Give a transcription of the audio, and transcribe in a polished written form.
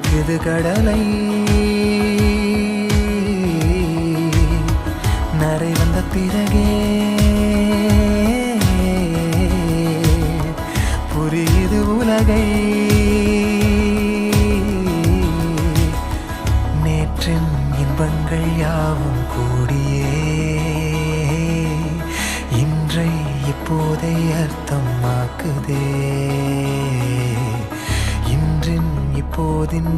பிடிக்குது கடலை நரை வந்த பிறகே புரியுது உலகை நேற்றின் இன்பங்கள் யாவும் கூடியே இன்றை இப்போதை அர்த்தமாக்குதே இன்றின் இப்போதின்